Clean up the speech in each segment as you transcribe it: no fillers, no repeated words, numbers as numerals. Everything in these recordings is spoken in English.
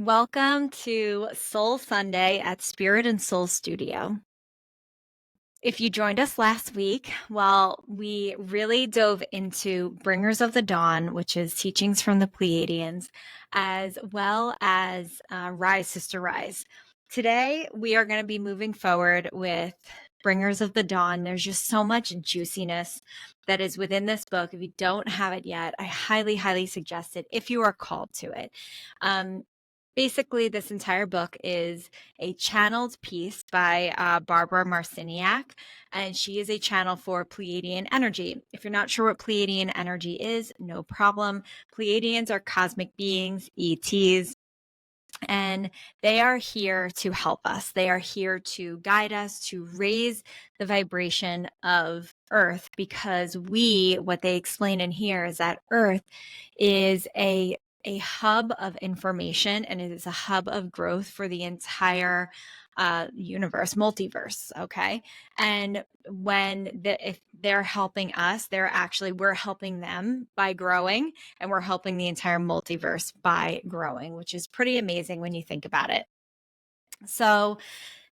Welcome to Soul Sunday at Spirit and Soul Studio. If you joined us last week, well, we really dove into Bringers of the Dawn, which is teachings from the Pleiadians, as well as Rise, Sister Rise. Today, we are going to be moving forward with Bringers of the Dawn. There's just so much juiciness that is within this book. If you don't have it yet, I highly, highly suggest it if you are called to it. Basically, this entire book is a channeled piece by Barbara Marciniak, and she is a channel for Pleiadian energy. If you're not sure what Pleiadian energy is, no problem. Pleiadians are cosmic beings, ETs, and they are here to help us. They are here to guide us, to raise the vibration of Earth, because what they explain in here is that Earth is a hub of information, and it is a hub of growth for the entire universe, multiverse. Okay. And if they're helping us, we're helping them by growing, and we're helping the entire multiverse by growing, which is pretty amazing when you think about it. So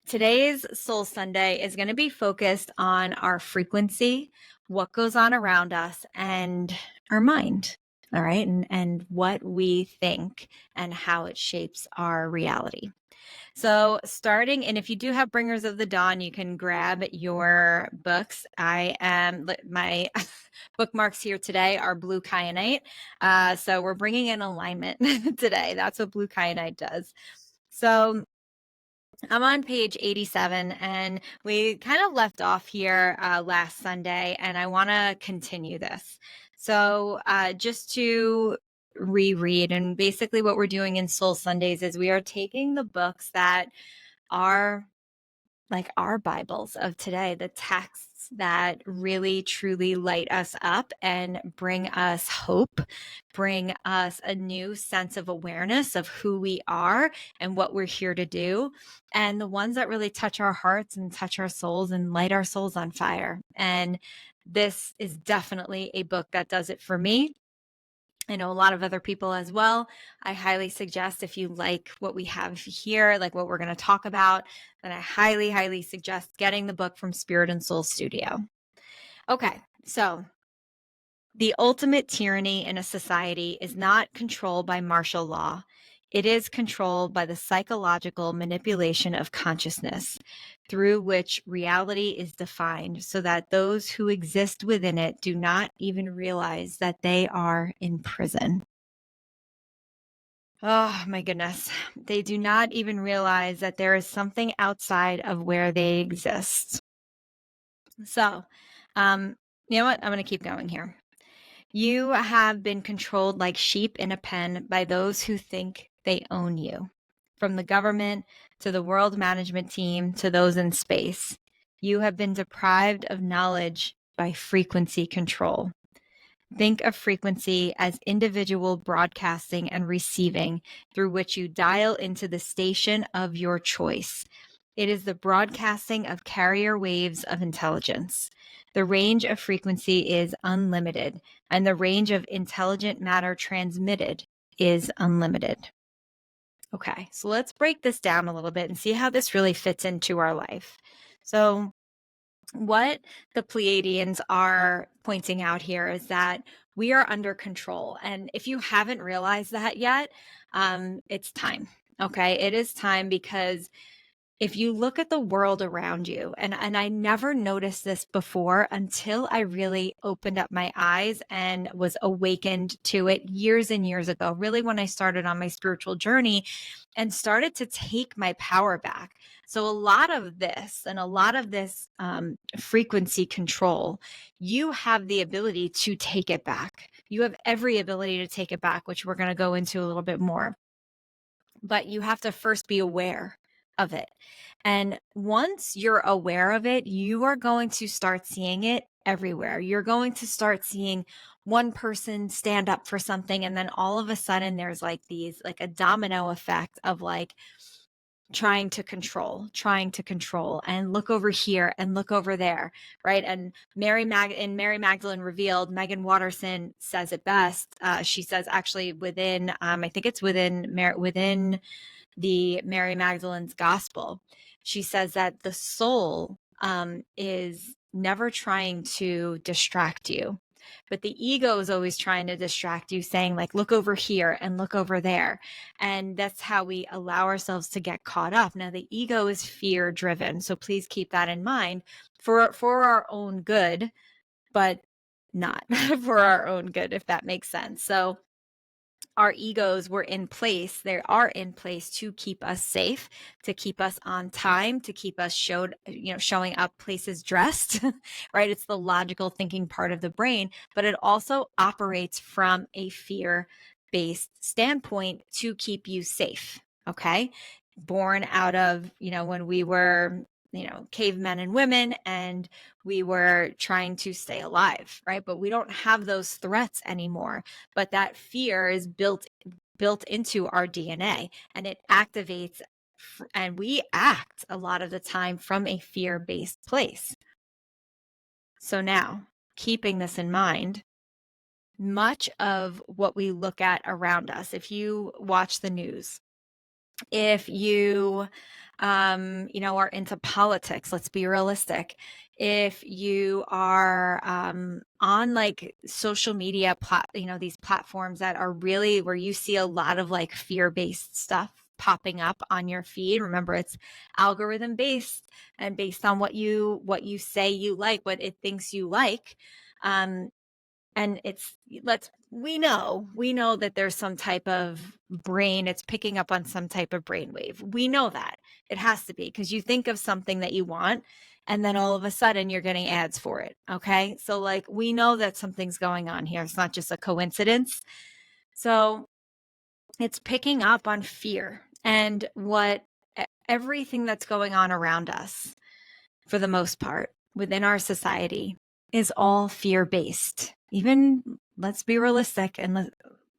today's Soul Sunday is going to be focused on our frequency, what goes on around us, and our mind. All right. And what we think and how it shapes our reality. So and if you do have Bringers of the Dawn, you can grab your books. My bookmarks here today are blue kyanite. So we're bringing in alignment today. That's what blue kyanite does. So I'm on page 87, and we kind of left off here last Sunday, and I want to continue this. So just to reread, and basically what we're doing in Soul Sundays is we are taking the books that are like our Bibles of today, the texts that really truly light us up and bring us hope, bring us a new sense of awareness of who we are and what we're here to do, and the ones that really touch our hearts and touch our souls and light our souls on fire. And this is definitely a book that does it for me. I know a lot of other people as well. I highly suggest, if you like what we have here, like what we're going to talk about, then I highly, highly suggest getting the book from Spirit and Soul Studio. Okay, so the ultimate tyranny in a society is not controlled by martial law. It is controlled by the psychological manipulation of consciousness, through which reality is defined so that those who exist within it do not even realize that they are in prison. Oh my goodness. They do not even realize that there is something outside of where they exist. So, you know what? I'm going to keep going here. You have been controlled like sheep in a pen by those who think they own you. From the government to the world management team to those in space, you have been deprived of knowledge by frequency control. Think of frequency as individual broadcasting and receiving through which you dial into the station of your choice. It is the broadcasting of carrier waves of intelligence. The range of frequency is unlimited, and the range of intelligent matter transmitted is unlimited. Okay, so let's break this down a little bit and see how this really fits into our life. So, what the Pleiadians are pointing out here is that we are under control. And if you haven't realized that yet, it's time. Okay, it is time, because if you look at the world around you, and I never noticed this before until I really opened up my eyes and was awakened to it years and years ago, really when I started on my spiritual journey and started to take my power back. So a lot of this frequency control, you have the ability to take it back. You have every ability to take it back, which we're going to go into a little bit more. But you have to first be aware of it. And once you're aware of it, you are going to start seeing it everywhere. You're going to start seeing one person stand up for something, and then all of a sudden there's like a domino effect of like trying to control, and look over here and look over there, right? And Mary Magdalene Revealed, Megan Watterson says it best. She says, actually, within, I think it's within the Mary Magdalene's gospel, she says that the soul is never trying to distract you, but the ego is always trying to distract you, saying, like, look over here and look over there. And that's how we allow ourselves to get caught up. Now, the ego is fear driven, so please keep that in mind, for our own good, but not for our own good, if that makes sense. So our egos were in place. They are in place to keep us safe, to keep us on time, to keep us showing up places dressed, right? It's the logical thinking part of the brain, but it also operates from a fear-based standpoint to keep you safe. Okay. Born out of, when we were, cavemen and women, and we were trying to stay alive, right? But we don't have those threats anymore. But that fear is built into our DNA, and it activates, and we act a lot of the time from a fear-based place. So now, keeping this in mind, much of what we look at around us, if you watch the news, if you are into politics, let's be realistic. If you are on like social media, these platforms that are really where you see a lot of like fear-based stuff popping up on your feed. Remember, it's algorithm based and based on what you say you like, what it thinks you like. And we know that there's some type of brain, it's picking up on some type of brainwave. We know that it has to be, because you think of something that you want, and then all of a sudden you're getting ads for it. Okay. So like, we know that something's going on here. It's not just a coincidence. So it's picking up on fear and everything that's going on around us, for the most part, within our society, is all fear-based. Even, let's be realistic and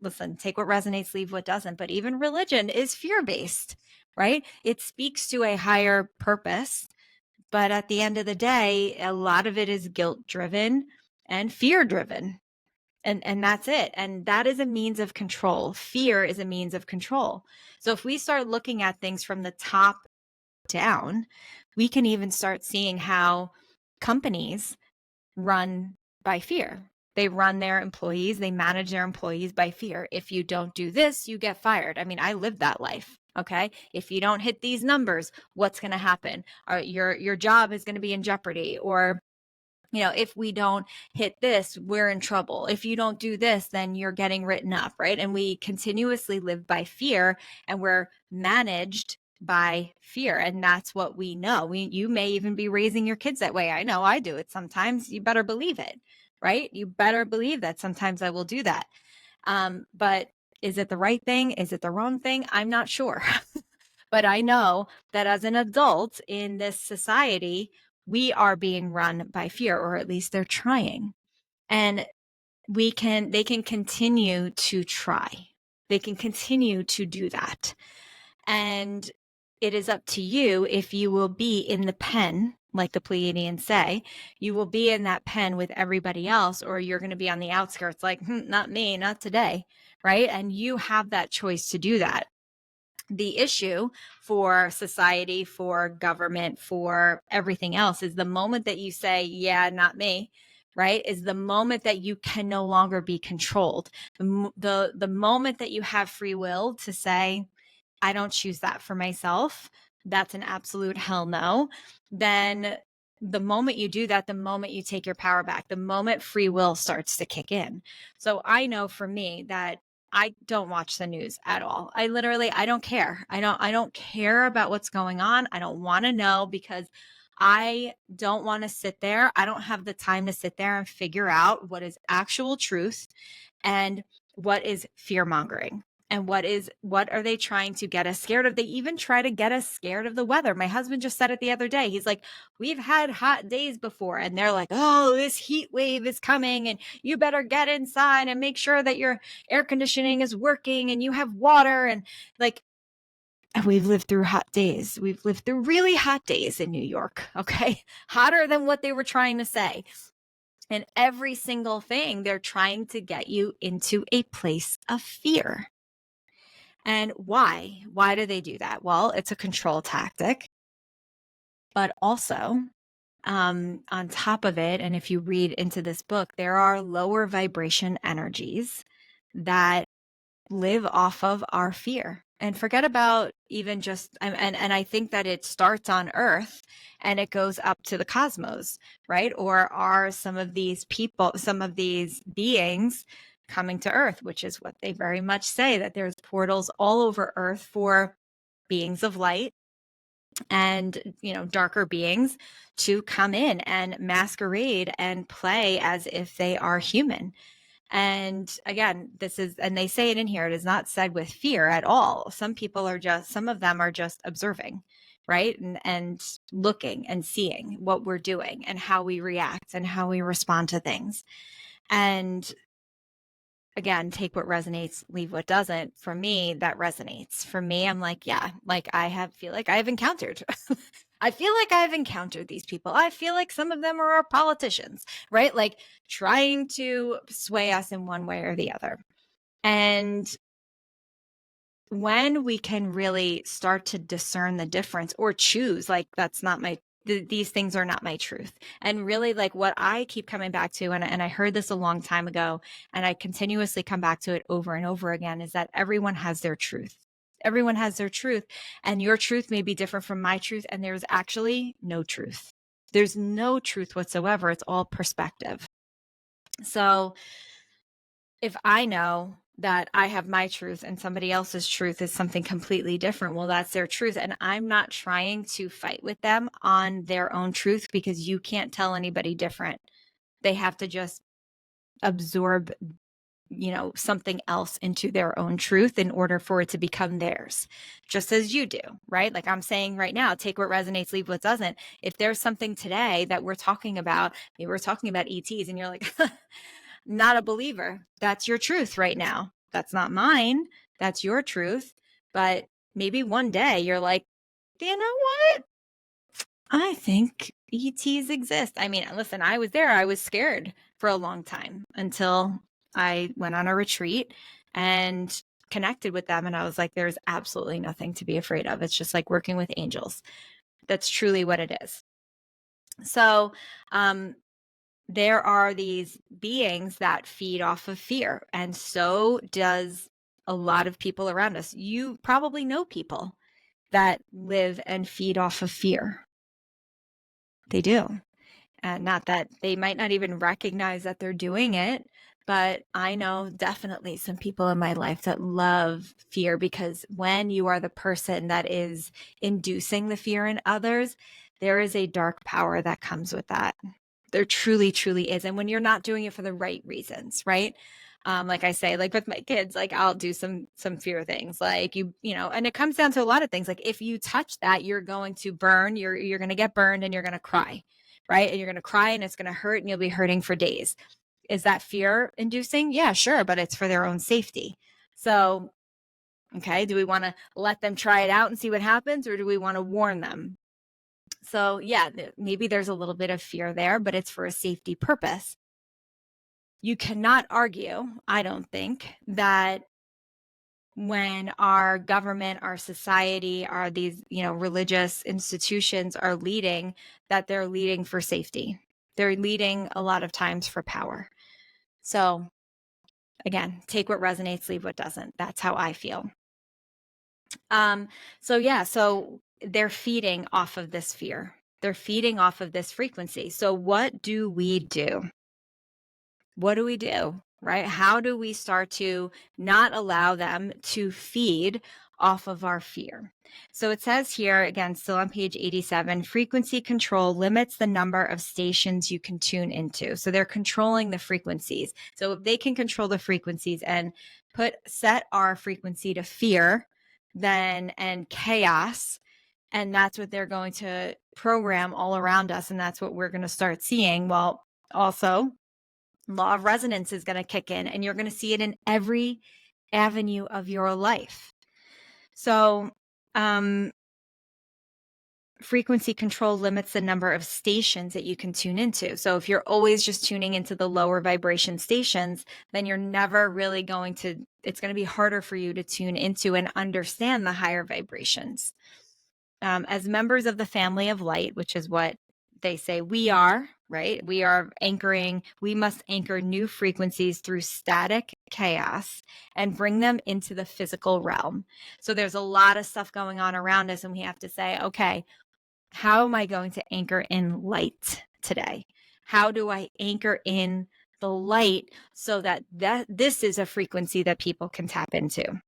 listen, take what resonates, leave what doesn't. But even religion is fear-based, right? It speaks to a higher purpose. But at the end of the day, a lot of it is guilt-driven and fear-driven. And that's it. And that is a means of control. Fear is a means of control. So if we start looking at things from the top down, we can even start seeing how companies run by fear. They run their employees, they manage their employees by fear. If you don't do this, you get fired. I mean, I lived that life. Okay. If you don't hit these numbers, what's going to happen? Your job is going to be in jeopardy. Or, if we don't hit this, we're in trouble. If you don't do this, then you're getting written up, right? And we continuously live by fear, and we're managed by fear. And that's what we know. You may even be raising your kids that way. I know I do it sometimes. You better believe it, right? You better believe that sometimes I will do that. But is it the right thing? Is it the wrong thing? I'm not sure. But I know that as an adult in this society, we are being run by fear, or at least they're trying. And they can continue to try. They can continue to do that. And it is up to you if you will be in the pen, like the Pleiadians say, you will be in that pen with everybody else, or you're going to be on the outskirts, like, not me, not today, right? And you have that choice to do that. The issue for society, for government, for everything else is the moment that you say, yeah, not me, right? Is the moment that you can no longer be controlled. The moment that you have free will to say, I don't choose that for myself, that's an absolute hell no. Then the moment you do that, the moment you take your power back, the moment free will starts to kick in. So I know for me that I don't watch the news at all. I don't care. I don't care about what's going on. I don't want to know, because I don't want to sit there. I don't have the time to sit there and figure out what is actual truth and what is fear mongering. And what are they trying to get us scared of? They even try to get us scared of the weather. My husband just said it the other day. He's like, we've had hot days before, and they're like, oh, this heat wave is coming, and you better get inside and make sure that your air conditioning is working and you have water. And like, we've lived through hot days. We've lived through really hot days in New York. Okay. Hotter than what they were trying to say. And every single thing, they're trying to get you into a place of fear. And why? Why do they do that? Well, it's a control tactic, but also on top of it, and if you read into this book, there are lower vibration energies that live off of our fear. And forget about even just, and I think that it starts on Earth and it goes up to the cosmos, right? Or are some of these people, some of these beings coming to Earth, which is what they very much say, that there's portals all over Earth for beings of light and, darker beings to come in and masquerade and play as if they are human. And again, and they say it in here, it is not said with fear at all. Some of them are just observing, right? And looking and seeing what we're doing and how we react and how we respond to things. And again, take what resonates, leave what doesn't. For me, that resonates. For me, I'm like, yeah, like feel like I've encountered. I feel like I've encountered these people. I feel like some of them are our politicians, right? Like trying to sway us in one way or the other. And when we can really start to discern the difference or choose, like, that's not these things are not my truth. And really, like, what I keep coming back to, and I heard this a long time ago, and I continuously come back to it over and over again, is that everyone has their truth. Everyone has their truth, and your truth may be different from my truth. And there's actually no truth. There's no truth whatsoever. It's all perspective. So if I know that I have my truth and somebody else's truth is something completely different, well, that's their truth. And I'm not trying to fight with them on their own truth, because you can't tell anybody different. They have to just absorb, something else into their own truth in order for it to become theirs, just as you do, right? Like I'm saying right now, take what resonates, leave what doesn't. If there's something today that we're talking about, maybe we're talking about ETs and you're like, not a believer. That's your truth right now. That's not mine. That's your truth. But maybe one day you're like, you know what? I think ETs exist. I mean, listen, I was there. I was scared for a long time until I went on a retreat and connected with them. And I was like, there's absolutely nothing to be afraid of. It's just like working with angels. That's truly what it is. So, there are these beings that feed off of fear, and so does a lot of people around us. You probably know people that live and feed off of fear. They do. And not that they might not even recognize that they're doing it, but I know definitely some people in my life that love fear, because when you are the person that is inducing the fear in others, there is a dark power that comes with that. There truly, truly is. And when you're not doing it for the right reasons, right? Like I say, like with my kids, like I'll do some fear things, like and it comes down to a lot of things. Like if you touch that, you're going to burn, you're going to get burned and you're going to cry, right? And you're going to cry and it's going to hurt and you'll be hurting for days. Is that fear inducing? Yeah, sure. But it's for their own safety. So, okay. Do we want to let them try it out and see what happens? Or do we want to warn them? So yeah, maybe there's a little bit of fear there, but it's for a safety purpose. You cannot argue, I don't think, that when our government, our society, our these, religious institutions are leading, that they're leading for safety. They're leading a lot of times for power. So again, take what resonates, leave what doesn't. That's how I feel. So they're feeding off of this fear. They're feeding off of this frequency. So what do we do? What do we do, right? How do we start to not allow them to feed off of our fear? So it says here, again, still on page 87, frequency control limits the number of stations you can tune into. So they're controlling the frequencies. So if they can control the frequencies and set our frequency to fear, and chaos, and that's what they're going to program all around us, and that's what we're going to start seeing. Well, also, law of resonance is going to kick in, and you're going to see it in every avenue of your life. So frequency control limits the number of stations that you can tune into. So if you're always just tuning into the lower vibration stations, then you're never really it's going to be harder for you to tune into and understand the higher vibrations. As members of the family of light, which is what they say we are, right? We must anchor new frequencies through static chaos and bring them into the physical realm. So there's a lot of stuff going on around us, and we have to say, okay, how am I going to anchor in light today? How do I anchor in the light so that this is a frequency that people can tap into?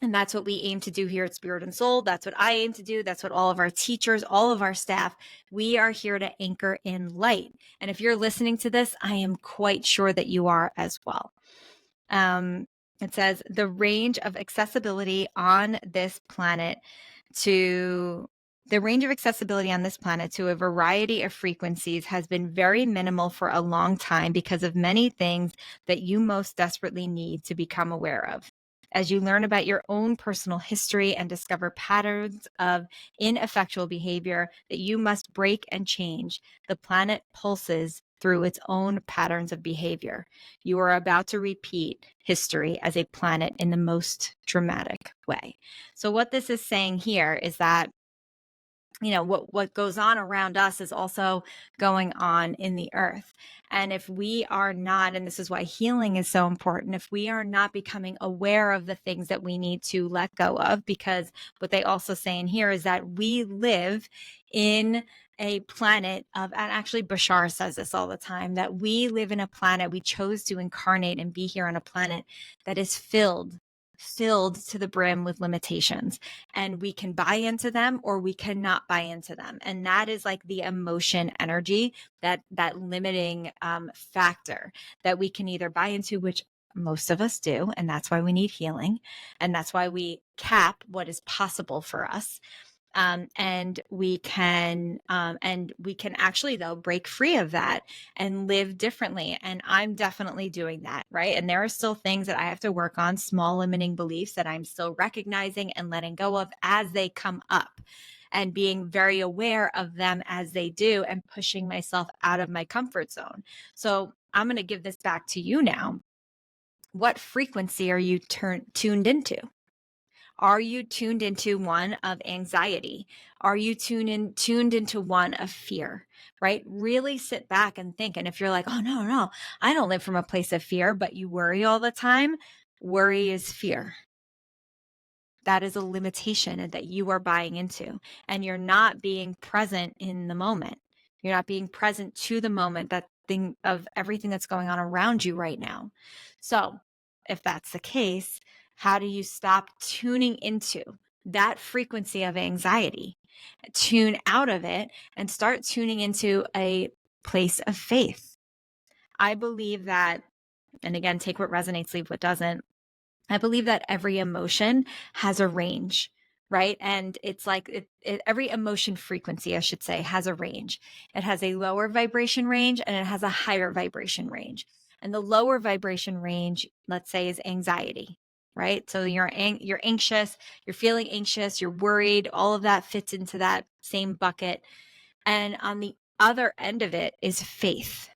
And that's what we aim to do here at Spirit and Soul. That's what I aim to do. That's what all of our teachers, all of our staff, we are here to anchor in light. And if you're listening to this, I am quite sure that you are as well. It says the range of accessibility on this planet to a variety of frequencies has been very minimal for a long time because of many things that you most desperately need to become aware of. As you learn about your own personal history and discover patterns of ineffectual behavior that you must break and change, the planet pulses through its own patterns of behavior. You are about to repeat history as a planet in the most dramatic way. So what this is saying here is that, you know, what goes on around us is also going on in the earth. And if we are not, and this is why healing is so important, if we are not becoming aware of the things that we need to let go of, because what they also say in here is that we live in a planet of, and actually Bashar says this all the time, that we live in a planet, we chose to incarnate and be here on a planet that is filled to the brim with limitations, and we can buy into them or we cannot buy into them. And that is like the emotion energy, that limiting factor that we can either buy into, which most of us do, and that's why we need healing, and that's why we cap what is possible for us. And we can actually, though, break free of that and live differently. And I'm definitely doing that, right? And there are still things that I have to work on, small limiting beliefs that I'm still recognizing and letting go of as they come up, and being very aware of them as they do, and pushing myself out of my comfort zone. So I'm going to give this back to you now. What frequency are you tuned into? Are you tuned into one of anxiety? Are you tuned into one of fear, right? Really sit back and think. And if you're like, oh, no, I don't live from a place of fear, but you worry all the time, worry is fear. That is a limitation that you are buying into, and you're not being present in the moment. You're not being present to the moment, that thing of everything that's going on around you right now. So if that's the case, how do you stop tuning into that frequency of anxiety, tune out of it, and start tuning into a place of faith? I believe that, and again, take what resonates, leave what doesn't. I believe that every emotion has a range, right? And it's like every emotion frequency, I should say, has a range. It has a lower vibration range and it has a higher vibration range. And the lower vibration range, let's say, is anxiety, right? So you're anxious, you're feeling anxious, you're worried, all of that fits into that same bucket. And on the other end of it is faith.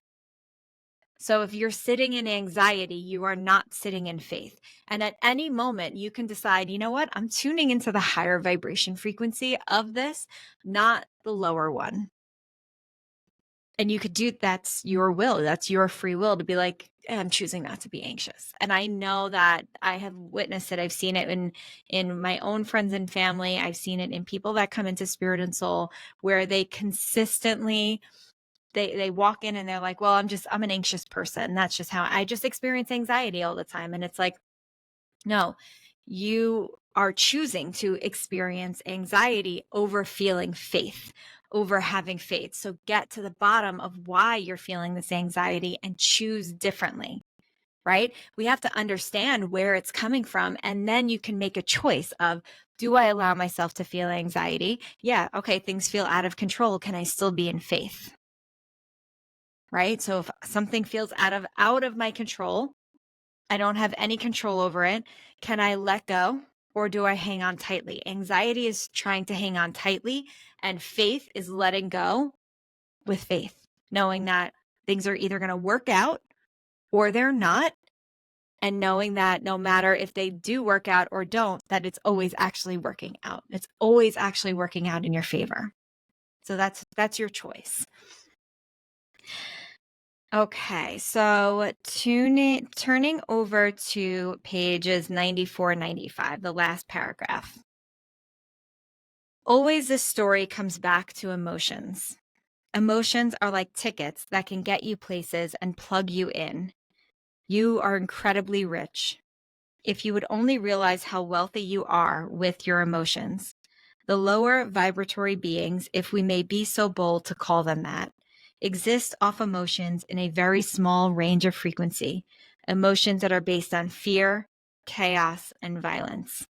So if you're sitting in anxiety, you are not sitting in faith. And at any moment, you can decide, you know what? I'm tuning into the higher vibration frequency of this, not the lower one. And you could do, that's your will. That's your free will to be like, I'm choosing not to be anxious. And I know that I have witnessed it. I've seen it in my own friends and family. I've seen it in people that come into Spirit and Soul, where they consistently, they walk in and they're like, well, I'm an anxious person. That's just how I just experience anxiety all the time. And it's like, no, you are choosing to experience anxiety over feeling faith, over having faith. So get to the bottom of why you're feeling this anxiety and choose differently, right? We have to understand where it's coming from. And then you can make a choice of, do I allow myself to feel anxiety? Yeah. Okay. Things feel out of control. Can I still be in faith? Right? So if something feels out of my control, I don't have any control over it, can I let go? or do I hang on tightly? Anxiety is trying to hang on tightly, and faith is letting go with faith, knowing that things are either going to work out or they're not. And knowing that no matter if they do work out or don't, that it's always actually working out. It's always actually working out in your favor. So that's your choice. Okay, so turning over to pages 94, 95, the last paragraph. Always this story comes back to emotions. Emotions are like tickets that can get you places and plug you in. You are incredibly rich. If you would only realize how wealthy you are with your emotions. The lower vibratory beings, if we may be so bold to call them that, exist off emotions in a very small range of frequency, emotions that are based on fear, chaos, and violence.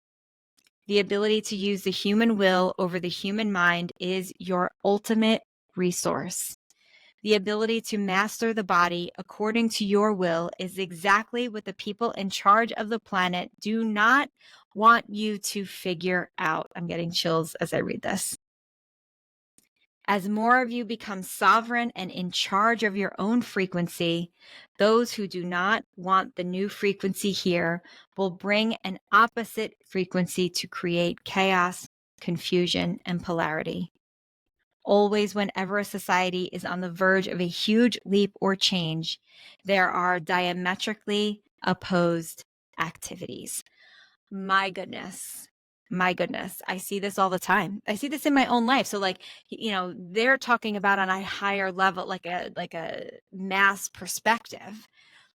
The ability to use the human will over the human mind is your ultimate resource. The ability to master the body according to your will is exactly what the people in charge of the planet do not want you to figure out. I'm getting chills as I read this. As more of you become sovereign and in charge of your own frequency, those who do not want the new frequency here will bring an opposite frequency to create chaos, confusion, and polarity. Always, whenever a society is on the verge of a huge leap or change, there are diametrically opposed activities. My goodness. My goodness. I see this all the time. I see this in my own life. So like, they're talking about on a higher level, like a mass perspective,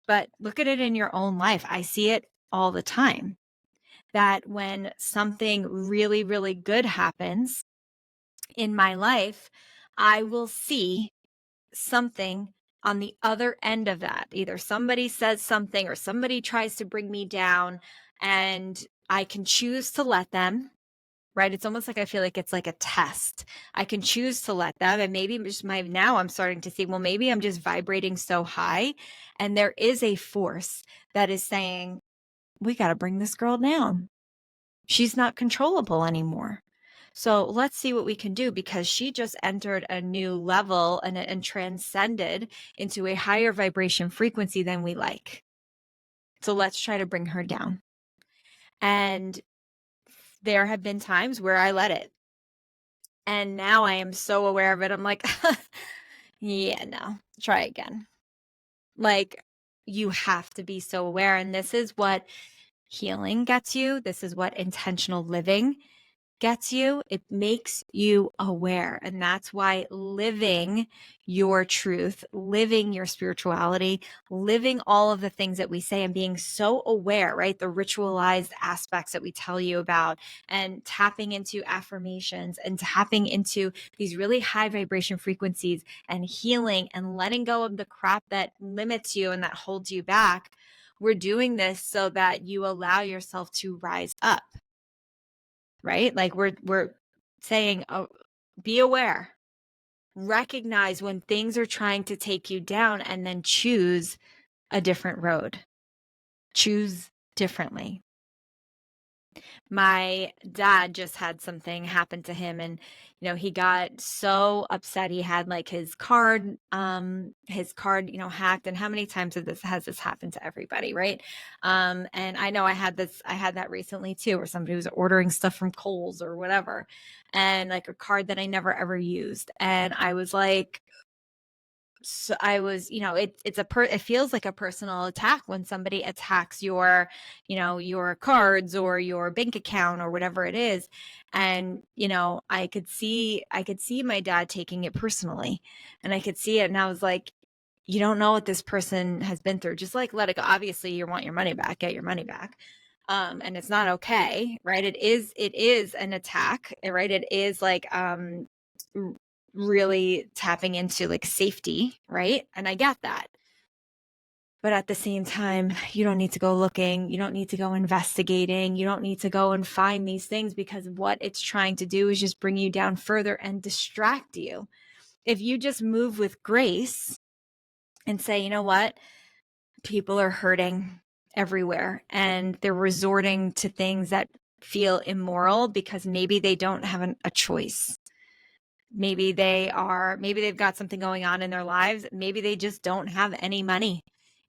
but look at it in your own life. I see it all the time, that when something really, really good happens in my life, I will see something on the other end of that. Either somebody says something or somebody tries to bring me down, and I can choose to let them, right? It's almost like I feel like it's like a test. I can choose to let them. And maybe just now I'm starting to see, well, maybe I'm just vibrating so high. And there is a force that is saying, we got to bring this girl down. She's not controllable anymore. So let's see what we can do, because she just entered a new level and transcended into a higher vibration frequency than we like. So let's try to bring her down. And there have been times where I let it. And now I am so aware of it. I'm like, yeah, no, try again. Like, you have to be so aware. And this is what healing gets you. This is what intentional living gets you. It makes you aware. And that's why living your truth, living your spirituality, living all of the things that we say and being so aware, right? The ritualized aspects that we tell you about, and tapping into affirmations and tapping into these really high vibration frequencies and healing and letting go of the crap that limits you and that holds you back. We're doing this so that you allow yourself to rise up. Right? Like we're saying, oh, be aware, recognize when things are trying to take you down, and then choose a different road. Choose differently. My dad just had something happen to him, and he got so upset. He had like his card hacked. And how many times has this happened to everybody, right? And I know I had that recently too, where somebody was ordering stuff from Kohl's or whatever, and like a card that I never ever used. And I was like, so I was, it feels like a personal attack when somebody attacks your, your cards or your bank account or whatever it is. And, I could see my dad taking it personally, and I could see it. And I was like, you don't know what this person has been through. Just like, let it go. Obviously you want your money back, get your money back. And it's not okay, right? It is an attack, right? It is like, really tapping into like safety, right? And I get that. But at the same time, you don't need to go looking. You don't need to go investigating. You don't need to go and find these things, because what it's trying to do is just bring you down further and distract you. If you just move with grace and say, you know what? People are hurting everywhere, and they're resorting to things that feel immoral because maybe they don't have a choice. Maybe they've got something going on in their lives. Maybe they just don't have any money.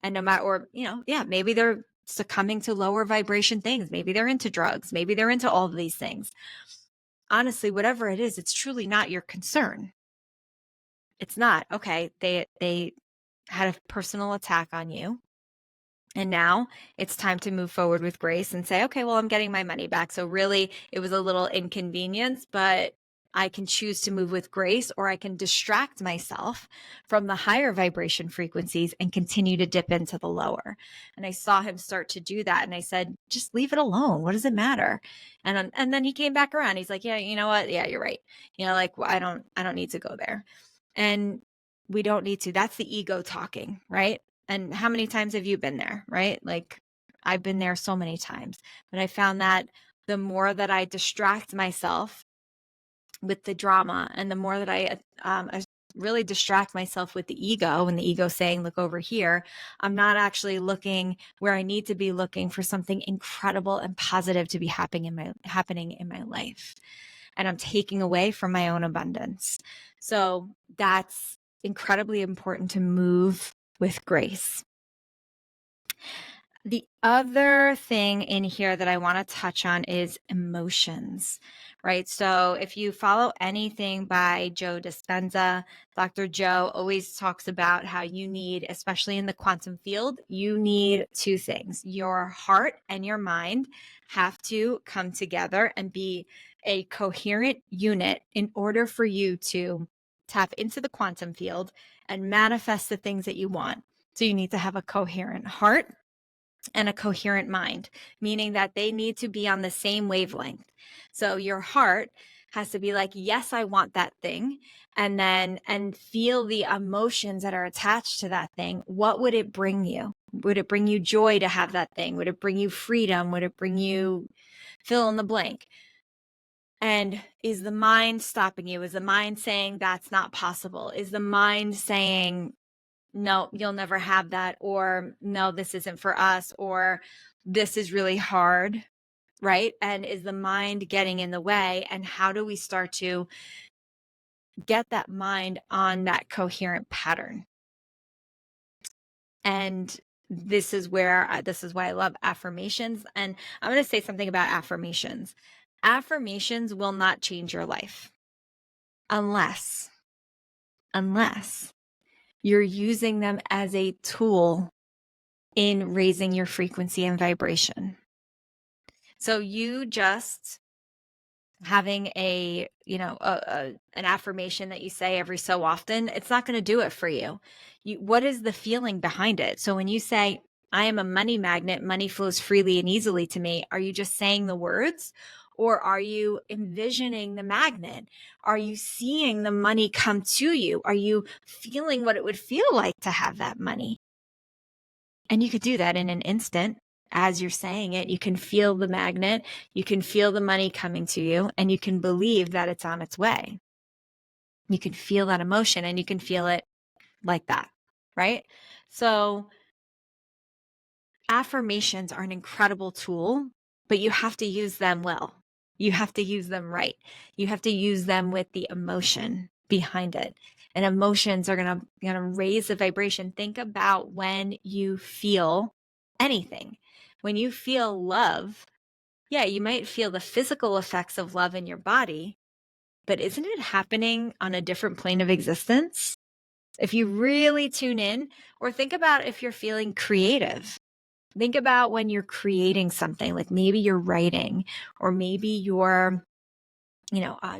And no matter, or, maybe they're succumbing to lower vibration things. Maybe they're into drugs. Maybe they're into all of these things. Honestly, whatever it is, it's truly not your concern. It's not. Okay, they had a personal attack on you. And now it's time to move forward with grace and say, okay, well, I'm getting my money back. So really, it was a little inconvenience, but I can choose to move with grace, or I can distract myself from the higher vibration frequencies and continue to dip into the lower. And I saw him start to do that. And I said, just leave it alone. What does it matter? And then he came back around. He's like, yeah, you know what? Yeah, you're right. Like, well, I don't need to go there. And we don't need to. That's the ego talking, right? And how many times have you been there, right? Like, I've been there so many times. But I found that the more that I distract myself with the drama, and the more that I really distract myself with the ego, and the ego saying, look over here, I'm not actually looking where I need to be looking for something incredible and positive to be happening in my life. And I'm taking away from my own abundance. So that's incredibly important, to move with grace. The other thing in here that I want to touch on is emotions, right? So if you follow anything by Joe Dispenza, Dr. Joe always talks about how you need, especially in the quantum field, you need two things. Your heart and your mind have to come together and be a coherent unit in order for you to tap into the quantum field and manifest the things that you want. So you need to have a coherent heart and a coherent mind, meaning that they need to be on the same wavelength. So your heart has to be like, yes, I want that thing. And feel the emotions that are attached to that thing. What would it bring you? Would it bring you joy to have that thing? Would it bring you freedom? Would it bring you fill in the blank? And is the mind stopping you? Is the mind saying that's not possible? Is the mind saying, no, you'll never have that, or no, this isn't for us, or this is really hard, right? And is the mind getting in the way? And how do we start to get that mind on that coherent pattern? And this is why I love affirmations. And I'm going to say something about affirmations. Affirmations will not change your life unless you're using them as a tool in raising your frequency and vibration. So you just having an affirmation that you say every so often, it's not going to do it for you. What is the feeling behind it? So when you say, I am a money magnet, money flows freely and easily to me, are you just saying the words? Or are you envisioning the magnet? Are you seeing the money come to you? Are you feeling what it would feel like to have that money? And you could do that in an instant. As you're saying it, you can feel the magnet, you can feel the money coming to you, and you can believe that it's on its way. You can feel that emotion, and you can feel it like that, right? So affirmations are an incredible tool, but you have to use them well. You have to use them right. You have to use them with the emotion behind it. And emotions are gonna raise the vibration. Think about when you feel anything. When you feel love, yeah, you might feel the physical effects of love in your body, but isn't it happening on a different plane of existence? If you really tune in, or think about if you're feeling creative. Think about when you're creating something, like maybe you're writing, or maybe you're,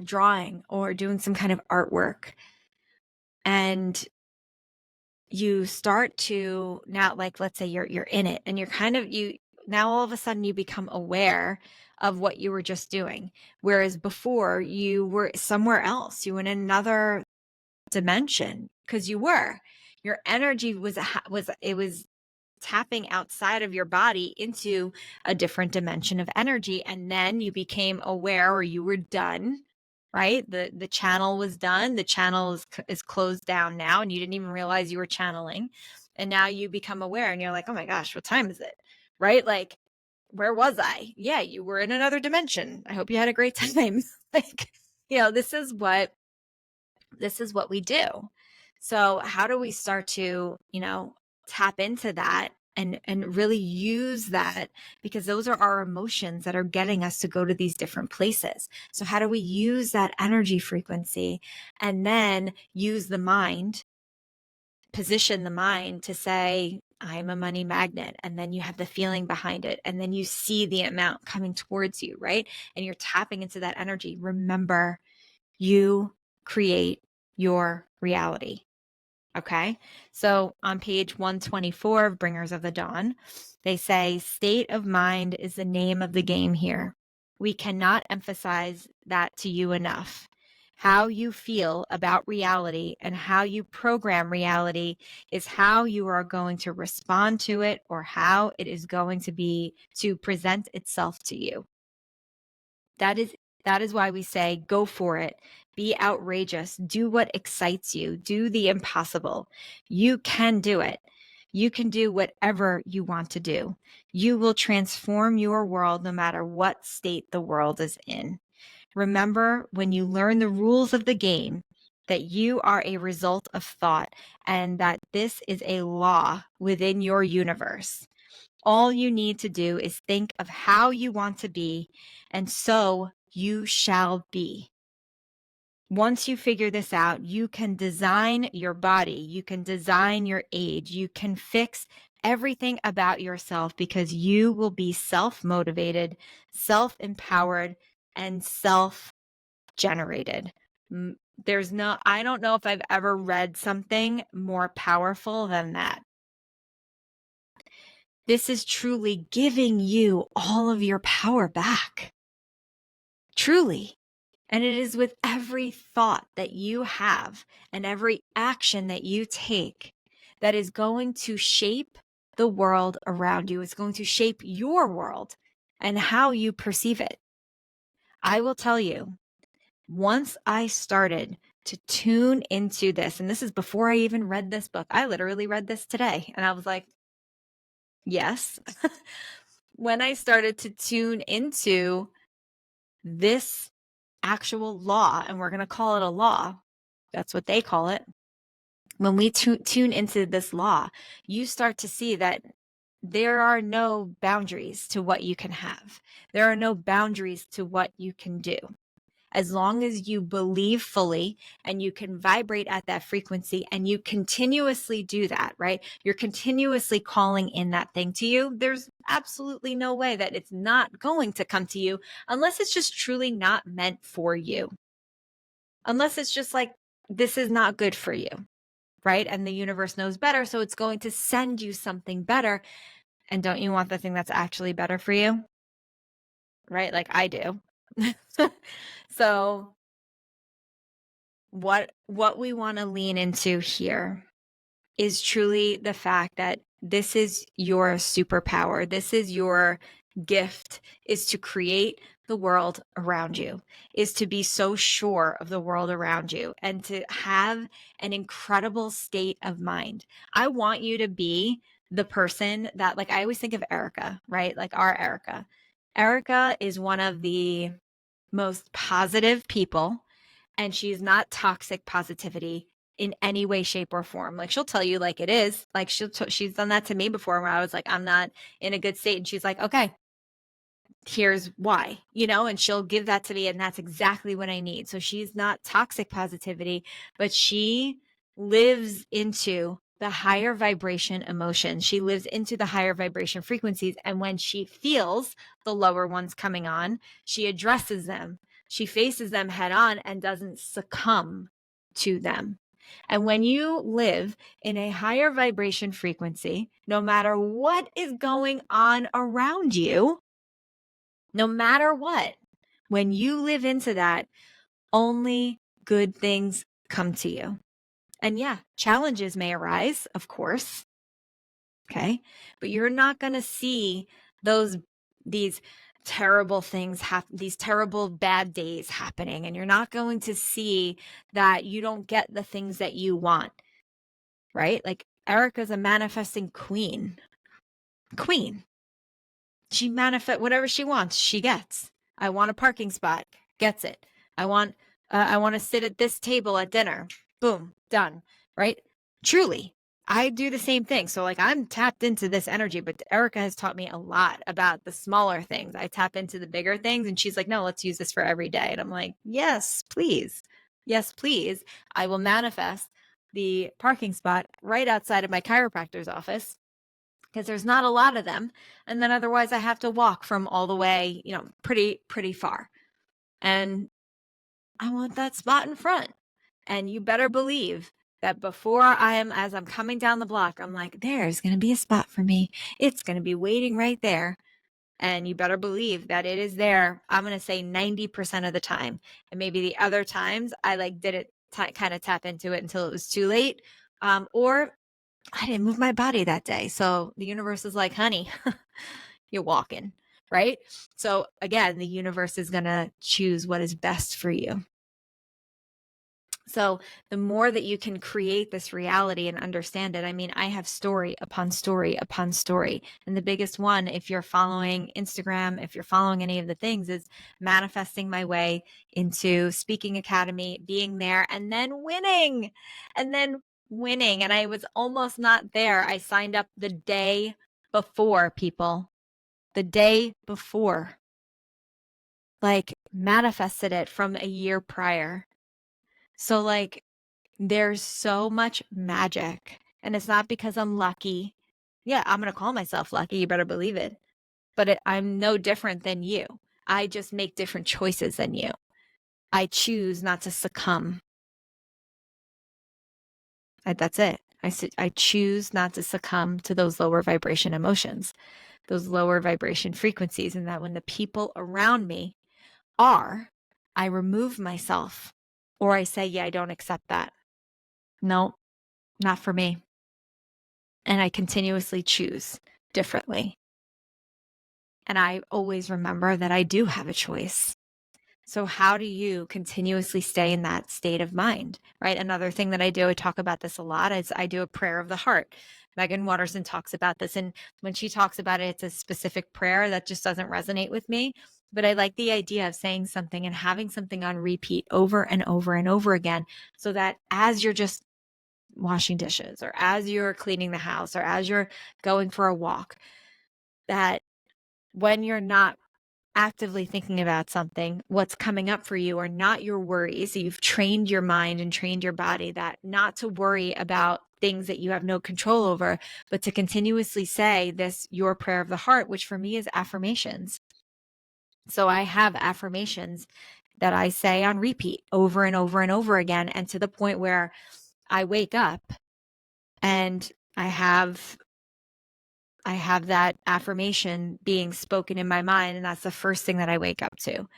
drawing or doing some kind of artwork. And you start to now, like, let's say you're in it, and now all of a sudden you become aware of what you were just doing. Whereas before you were somewhere else, you were in another dimension, because your energy was tapping outside of your body into a different dimension of energy. And then you became aware, or you were done, right? The channel was done. The channel is closed down now, and you didn't even realize you were channeling. And now you become aware, and you're like, oh my gosh, what time is it? Right? Like, where was I? Yeah, you were in another dimension. I hope you had a great time. Like, this is what we do. So how do we start to, tap into that and really use that, because those are our emotions that are getting us to go to these different places. So how do we use that energy frequency and then use the mind, position the mind to say, I'm a money magnet. And then you have the feeling behind it. And then you see the amount coming towards you, right? And you're tapping into that energy. Remember, you create your reality. Okay. So on page 124 of Bringers of the Dawn, they say state of mind is the name of the game here. We cannot emphasize that to you enough. How you feel about reality and how you program reality is how you are going to respond to it, or how it is going to be to present itself to you. That is why we say go for it. Be outrageous. Do what excites you. Do the impossible. You can do it. You can do whatever you want to do. You will transform your world no matter what state the world is in. Remember, when you learn the rules of the game, that you are a result of thought and that this is a law within your universe. All you need to do is think of how you want to be, and so you shall be. Once you figure this out, you can design your body, you can design your age, you can fix everything about yourself, because you will be self-motivated, self-empowered, and self-generated. I don't know if I've ever read something more powerful than that. This is truly giving you all of your power back. Truly. And it is with every thought that you have and every action that you take that is going to shape the world around you. It's going to shape your world and how you perceive it. I will tell you, once I started to tune into this, and this is before I even read this book, I literally read this today and I was like, yes. When I started to tune into this actual law, and we're going to call it a law, that's what they call it. When we tune into this law, you start to see that there are no boundaries to what you can have. There are no boundaries to what you can do. As long as you believe fully and you can vibrate at that frequency and you continuously do that, right? You're continuously calling in that thing to you. There's absolutely no way that it's not going to come to you, unless it's just truly not meant for you. Unless it's just like, this is not good for you, right? And the universe knows better, so it's going to send you something better. And don't you want the thing that's actually better for you? Right? Like I do. So what we want to lean into here is truly the fact that this is your superpower. This is your gift, is to create the world around you, is to be so sure of the world around you and to have an incredible state of mind. I want you to be the person that, like, I always think of Erica, right? Like our Erica. Erica is one of the most positive people, and she's not toxic positivity in any way, shape, or form. Like she'll tell you like it is. Like she's done that to me before, where I was like, I'm not in a good state, and she's like, okay, here's why, and she'll give that to me, and that's exactly what I need. So she's not toxic positivity, but she lives into the higher vibration emotions. She lives into the higher vibration frequencies. And when she feels the lower ones coming on, she addresses them. She faces them head on and doesn't succumb to them. And when you live in a higher vibration frequency, no matter what is going on around you, no matter what, when you live into that, only good things come to you. And yeah, challenges may arise, of course. Okay. But you're not going to see these terrible things happen, these terrible bad days happening. And you're not going to see that you don't get the things that you want, right? Like Erica's a manifesting queen. she manifest whatever she wants, she gets. I want a parking spot, gets it. I want to sit at this table at dinner. Boom, done. Right? Truly, I do the same thing. So like I'm tapped into this energy, but Erica has taught me a lot about the smaller things. I tap into the bigger things and she's like, no, let's use this for every day. And I'm like, yes, please. Yes, please. I will manifest the parking spot right outside of my chiropractor's office because there's not a lot of them. And then otherwise I have to walk from all the way, pretty far. And I want that spot in front. And you better believe that as I'm coming down the block, I'm like, there's going to be a spot for me. It's going to be waiting right there. And you better believe that it is there. I'm going to say 90% of the time. And maybe the other times I like did it kind of tap into it until it was too late. Or I didn't move my body that day. So the universe is like, honey, you're walking, right? So again, the universe is going to choose what is best for you. So the more that you can create this reality and understand it, I mean, I have story upon story upon story. And the biggest one, if you're following Instagram, if you're following any of the things, is manifesting my way into Speaking Academy, being there, and then winning. And I was almost not there. I signed up the day before, people. The day before. Like manifested it from a year prior. So like there's so much magic, and it's not because I'm lucky. Yeah, I'm going to call myself lucky. You better believe it. But I'm no different than you. I just make different choices than you. I choose not to succumb. That's it. I choose not to succumb to those lower vibration emotions, those lower vibration frequencies. And that when the people around me I remove myself, or I say, yeah, I don't accept that. No, not for me. And I continuously choose differently. And I always remember that I do have a choice. So how do you continuously stay in that state of mind, right? Another thing that I do, I talk about this a lot, is I do a prayer of the heart. Megan Watterson talks about this. And when she talks about it, it's a specific prayer that just doesn't resonate with me. But I like the idea of saying something and having something on repeat over and over and over again, so that as you're just washing dishes, or as you're cleaning the house, or as you're going for a walk, that when you're not actively thinking about something, what's coming up for you are not your worries. You've trained your mind and trained your body that not to worry about things that you have no control over, but to continuously say this, your prayer of the heart, which for me is affirmations. So I have affirmations that I say on repeat over and over and over again. And to the point where I wake up and I have that affirmation being spoken in my mind, and that's the first thing that I wake up to.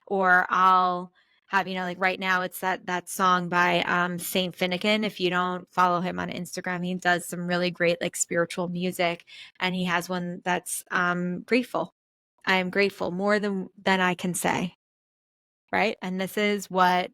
Or I'll have, like right now it's that song by Saint Finnegan. If you don't follow him on Instagram, he does some really great like spiritual music, and he has one that's grateful. I am grateful more than I can say, right? And this is what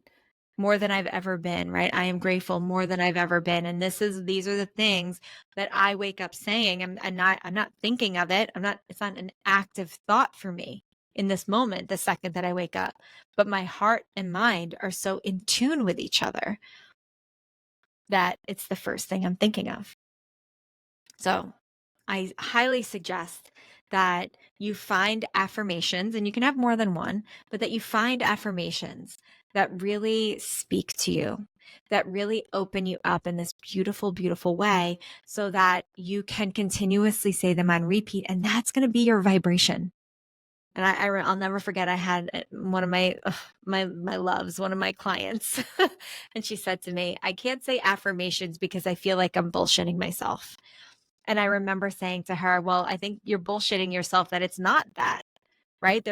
more than I've ever been, right? I am grateful more than I've ever been. And these are the things that I wake up saying. I'm not thinking of it. It's not an active thought for me in this moment, the second that I wake up, but my heart and mind are so in tune with each other that it's the first thing I'm thinking of. So I highly suggest that you find affirmations, and you can have more than one, but that you find affirmations that really speak to you, that really open you up in this beautiful, beautiful way, so that you can continuously say them on repeat. And that's going to be your vibration. And I'll never forget, I had one of my loves, one of my clients, and she said to me, I can't say affirmations because I feel like I'm bullshitting myself. And I remember saying to her, well, I think you're bullshitting yourself that it's not that, right?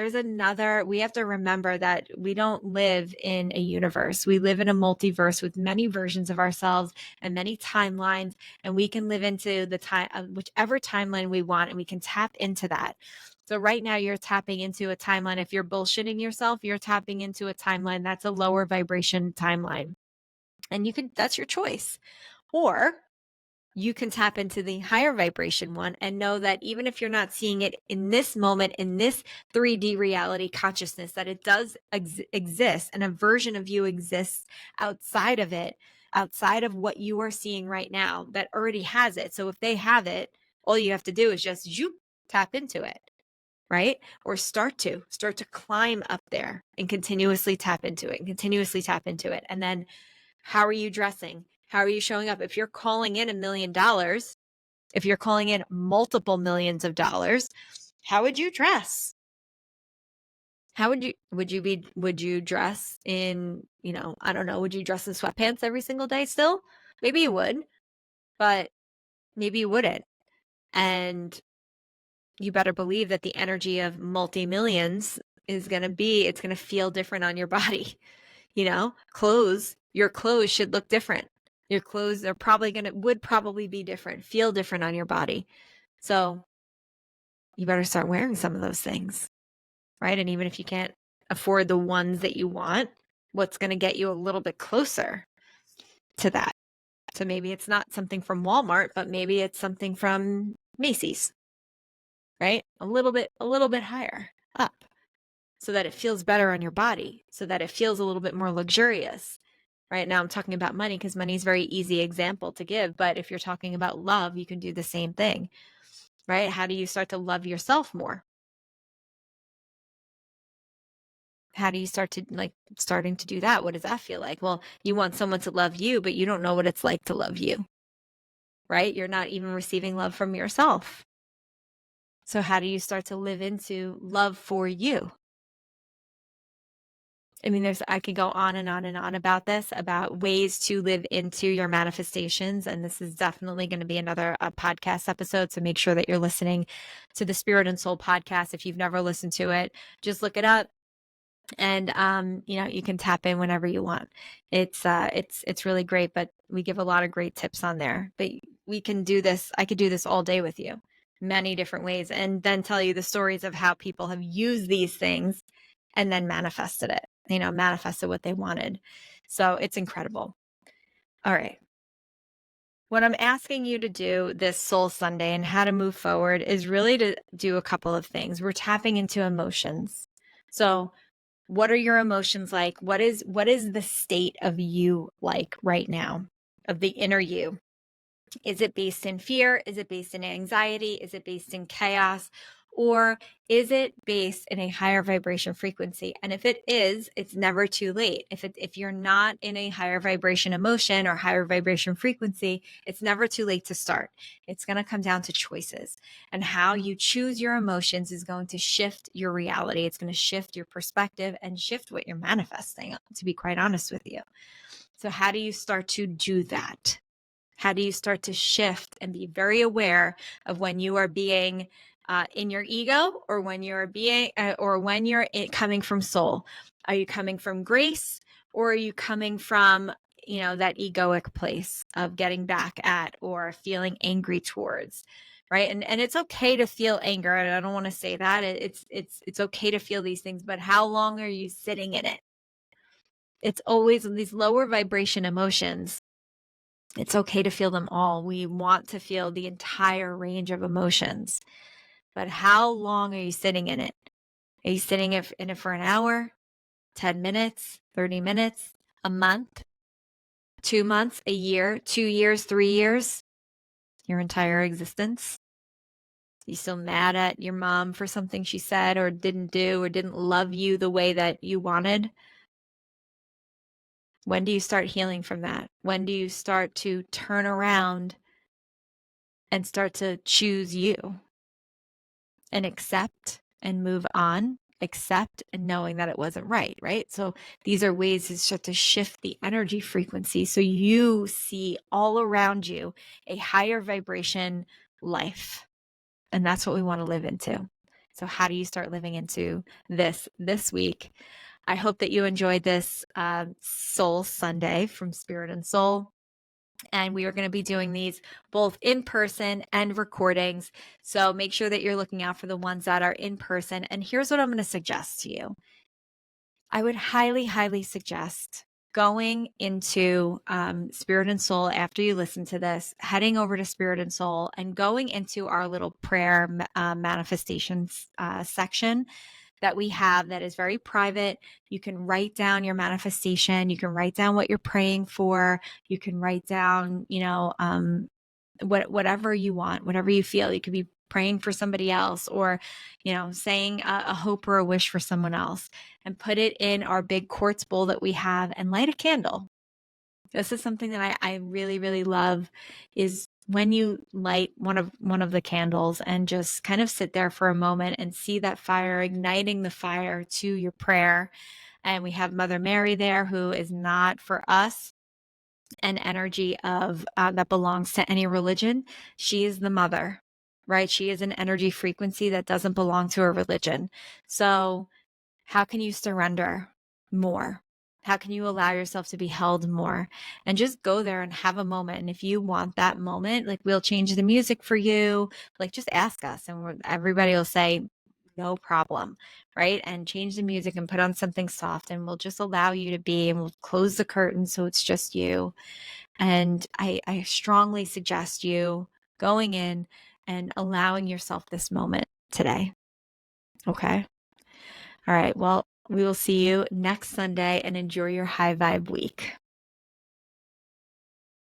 We have to remember that we don't live in a universe. We live in a multiverse with many versions of ourselves and many timelines. And we can live into the whichever timeline we want, and we can tap into that. So right now you're tapping into a timeline. If you're bullshitting yourself, you're tapping into a timeline that's a lower vibration timeline. And that's your choice. Or you can tap into the higher vibration one and know that even if you're not seeing it in this moment, in this 3D reality consciousness, that it does exist, and a version of you exists outside of it, outside of what you are seeing right now, that already has it. So if they have it, all you have to do is just tap into it, right? Or start to climb up there and continuously tap into it and continuously tap into it. And then how are you dressing? How are you showing up? If you're calling in $1 million, if you're calling in multiple millions of dollars, how would you dress? How would you dress in, I don't know, would you dress in sweatpants every single day still? Maybe you would, but maybe you wouldn't. And you better believe that the energy of multi-millions it's going to feel different on your body. Your clothes should look different. Your clothes are would probably be different, feel different on your body. So you better start wearing some of those things, right? And even if you can't afford the ones that you want, what's going to get you a little bit closer to that? So maybe it's not something from Walmart, but maybe it's something from Macy's, right? A little bit higher up so that it feels better on your body, so that it feels a little bit more luxurious. Right now I'm talking about money because money is a very easy example to give. But if you're talking about love, you can do the same thing, right? How do you start to love yourself more? How do you start to starting to do that? What does that feel like? Well, you want someone to love you, but you don't know what it's like to love you, right? You're not even receiving love from yourself. So how do you start to live into love for you? I mean, I could go on and on and on about this, about ways to live into your manifestations. And this is definitely going to be another podcast episode. So make sure that you're listening to the Spirit and Soul podcast. If you've never listened to it, just look it up. And, you can tap in whenever you want. It's really great, but we give a lot of great tips on there, but we can do this. I could do this all day with you, many different ways, and then tell you the stories of how people have used these things and then manifested it, manifested what they wanted. So it's incredible. All right. What I'm asking you to do this Soul Sunday and how to move forward is really to do a couple of things. We're tapping into emotions. So what are your emotions like? What is the state of you like right now, of the inner you? Is it based in fear? Is it based in anxiety? Is it based in chaos? Or is it based in a higher vibration frequency? And if it is, it's never too late. If you're not in a higher vibration emotion or higher vibration frequency, it's never too late to start. It's going to come down to choices, and how you choose your emotions is going to shift your reality. It's going to shift your perspective and shift what you're manifesting, to be quite honest with you. So how do you start to do that? How do you start to shift and be very aware of when you are being in your ego, or when you're coming from soul? Are you coming from grace, or are you coming from, that egoic place of getting back at or feeling angry towards? Right. And it's okay to feel anger. And I don't want to say that it's okay to feel these things, but how long are you sitting in it? It's always these lower vibration emotions. It's okay to feel them all. We want to feel the entire range of emotions. But how long are you sitting in it? Are you sitting in it for an hour, 10 minutes, 30 minutes, a month, 2 months, a year, 2 years, 3 years, your entire existence? You still mad at your mom for something she said or didn't do, or didn't love you the way that you wanted? When do you start healing from that? When do you start to turn around and start to choose you and accept and move on, accept and knowing that it wasn't right, right? So these are ways to start to shift the energy frequency so you see all around you a higher vibration life. And that's what we want to live into. So how do you start living into this week? I hope that you enjoyed this Soul Sunday from Spirit and Soul. And we are going to be doing these both in person and recordings. So make sure that you're looking out for the ones that are in person. And here's what I'm going to suggest to you. I would highly, highly suggest going into Spirit and Soul after you listen to this, heading over to Spirit and Soul and going into our little prayer manifestations section that we have that is very private. You can write down your manifestation. You can write down what you're praying for. You can write down, whatever you want, whatever you feel. You could be praying for somebody else, or, saying a hope or a wish for someone else, and put it in our big quartz bowl that we have and light a candle. This is something that I really, really love, is when you light one of the candles and just kind of sit there for a moment and see that fire, igniting the fire to your prayer. And we have Mother Mary there, who is not, for us, an energy of that belongs to any religion. She is the mother, right? She is an energy frequency that doesn't belong to a religion. So how can you surrender more? How can you allow yourself to be held more? And just go there and have a moment. And if you want that moment, like, we'll change the music for you. Like, just ask us, and everybody will say, no problem, right? And change the music and put on something soft, and we'll just allow you to be, and we'll close the curtain so it's just you. And I strongly suggest you going in and allowing yourself this moment today. Okay. All right. Well, we will see you next Sunday, and enjoy your high vibe week.